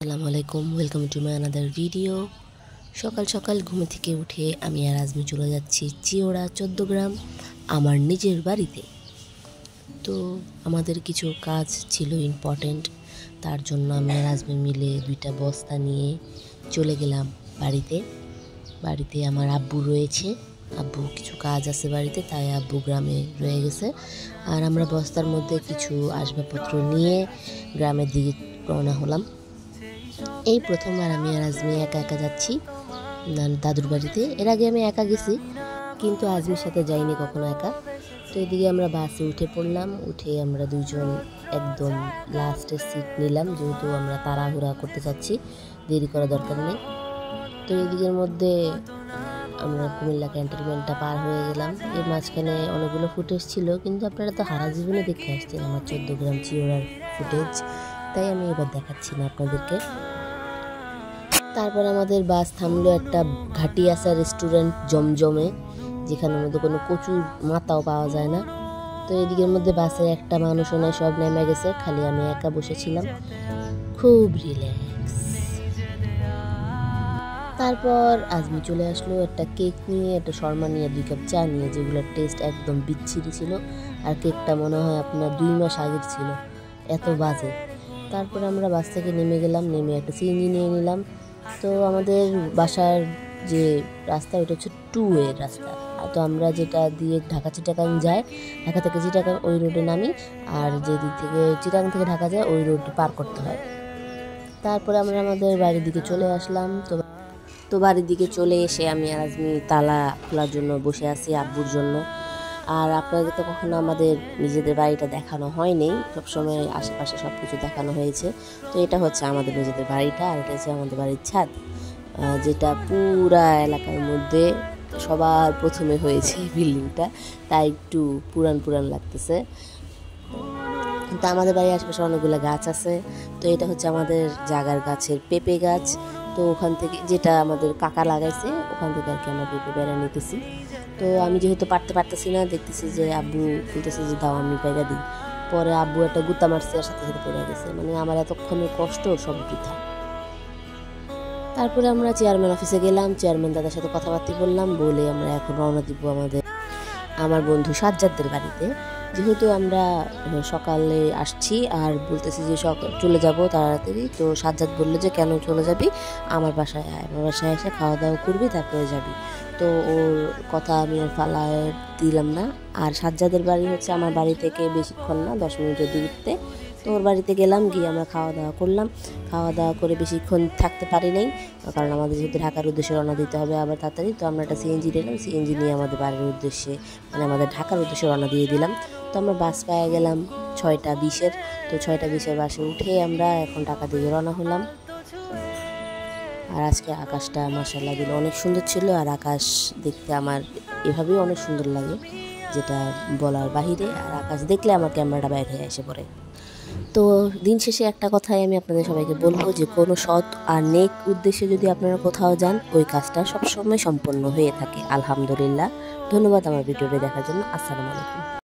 আসসালামু আলাইকুম, welcome to my another video. সকাল সকাল ঘুম থেকে উঠে আমি আর আজমি চলে যাচ্ছি চিওড়া 14 গ্রাম আমার নিজের বাড়িতে। তো আমাদের কিছু কাজ ছিল ইম্পর্টেন্ট, তার জন্য আমি আর আজমি মিলে 2টা বস্তা নিয়ে চলে গেলাম বাড়িতে আমার আব্বু রয়েছে। আব্বু কিছু কাজ আছে বাড়িতে, তাই আব্বু গ্রামে রয়ে গেছে। আর আমরা বস্তার মধ্যে কিছু আসবাবপত্র নিয়ে গ্রামের দিকে রওনা হলাম। এই প্রথমবার আমি আর আজমি একা একা যাচ্ছি দাদুর বাড়িতে। এর আগে আমি একা গেছি, কিন্তু আজমির সাথে যাইনি কখনো একা। তো এদিকে আমরা বাসে উঠে পড়লাম। উঠে আমরা দুজন একদম লাস্টের সিট নিলাম, যেহেতু আমরা তাড়াহুড়া করতে চাচ্ছি, দেরি করা দরকার নেই। তো এদিকের মধ্যে আমরা কুমিল্লা ক্যান্টনমেন্টটা পার হয়ে গেলাম। এর মাঝখানে অনেকগুলো ফুটেজ ছিল, কিন্তু আপনারা তো হারা জীবনে দেখে আসছেন আমার 14 গ্রাম চিওড়ার ফুটেজ, তাই আমি এবার দেখাচ্ছি না আপনাদেরকে। তারপর আমাদের বাস থামলো একটা ঘাটিয়াসা রেস্টুরেন্ট জমজমে, যেখানের মধ্যে কোনো কচুর মাথাও পাওয়া যায় না। তো এদিকের মধ্যে বাসে একটা মানুষও নয়, সব নেমে গেছে, খালি আমি একা বসেছিলাম, খুব রিল্যাক্স। তারপর আজমি চলে আসলো একটা কেক নিয়ে, একটা শর্মা নিয়ে, 2 কাপ চা নিয়ে, যেগুলোর টেস্ট একদম বিচ্ছিরি ছিল। আর কেকটা মনে হয় আপনার 2 মাস আগের ছিল, এত বাজে। তারপর আমরা বাস থেকে নেমে গেলাম, নেমে একটা সিএনজি নিয়ে নিলাম। তো আমাদের বাসার যে রাস্তা, ওটা হচ্ছে 2-ওয়ে রাস্তা। তো আমরা যেটা দিয়ে ঢাকা চিটাগাং যায়, ঢাকা থেকে চিটাগাং ওই রোডে নামি, আর যে দিক থেকে চিটাগাং থেকে ঢাকা যায় ওই রোড পার করতে হয়। তারপরে আমরা আমাদের বাড়ির দিকে চলে আসলাম। তো বাড়ির দিকে চলে এসে আমি আর আজমি তালা খোলার জন্য বসে আছি আব্বুর জন্য। আর আপনাদের তো কখনো আমাদের নিজেদের বাড়িটা দেখানো হয়নি, সবসময় আশেপাশে সব কিছু দেখানো হয়েছে। তো এটা হচ্ছে আমাদের নিজেদের বাড়িটা, আর এটা হচ্ছে আমাদের বাড়ির ছাদ, যেটা পুরা এলাকার মধ্যে সবার প্রথমে হয়েছে বিল্ডিংটা, তাই একটু পুরান লাগতেছে। তো আমাদের বাড়ির আশেপাশে অনেকগুলো গাছ আছে। তো এটা হচ্ছে আমাদের জাগার গাছের পেঁপে গাছ। তো ওখান থেকে, যেটা আমাদের কাকা লাগাইছে, ওখান থেকে আর কি আমরা পেঁপে বেড়া নিতেছি। তো আমি যেহেতু পারতেছি না, দেখতেছি যে আব্বু বলতেছে যে দাও আমি পেড়া দিই। পরে আব্বু একটা গুতা মারছে, আর সাথে সাথে পড়ে গেছে, মানে আমার এতক্ষণের কষ্ট সব বৃথা। তারপরে আমরা চেয়ারম্যান অফিসে গেলাম, চেয়ারম্যান দাদার সাথে কথাবার্তা বললাম, বলে আমরা এখন রওনা দিব আমার বন্ধু সাজ্জাদের বাড়িতে। যেহেতু আমরা সকালে আসছি আর বলতেছি যে চলে যাব তাড়াতাড়ি, তো সাজ্জাদ বললো যে কেন চলে যাবি, আমার বাসায় আয়, আমার বাসায় এসে খাওয়া দাওয়া করবি, তারপরে যাবি। তো ওর কথা আমি আর ফালায় দিলাম না। আর সাজ্জাদের বাড়ি হচ্ছে আমার বাড়ি থেকে বেশিক্ষণ না, 10 মিনিটের দূরত্বে। তো ওর বাড়িতে গেলাম, গিয়ে আমরা খাওয়া দাওয়া করলাম। খাওয়া দাওয়া করে বেশিক্ষণ থাকতে পারি নাই, কারণ আমাদের যেহেতু ঢাকার উদ্দেশ্যে রওনা দিতে হবে আবার তাড়াতাড়ি। তো আমরা একটা সিএনজি নিলাম, সিএনজি নিয়ে আমাদের বাড়ির উদ্দেশ্যে, মানে আমাদের ঢাকার উদ্দেশ্যে রওনা দিয়ে দিলাম। তো আমরা বাস পেয়ে গেলাম 6টা 20-এর। তো 6টা 20-এর বাসে উঠে আমরা এখন ঢাকা দিকে রওনা হলাম। আর আজকে আকাশটা মাশাআল্লাহ দিল অনেক সুন্দর ছিল, আর আকাশ দেখতে আমার এভাবেই অনেক সুন্দর লাগে, যেটা বলার বাহিরে। আর আকাশ দেখলে আমার ক্যামেরাটা বাইরে হয়ে এসে পড়ে। তো দিন শেষে একটা কথাই আমি আপনাদের সবাইকে বলবো, যে কোনো সৎ আর নেক উদ্দেশ্যে যদি আপনারা কোথাও যান, ওই কাজটা সবসময় সম্পন্ন হয়ে থাকে, আলহামদুলিল্লাহ। ধন্যবাদ আমার ভিডিওটি দেখার জন্য। আসসালামু আলাইকুম।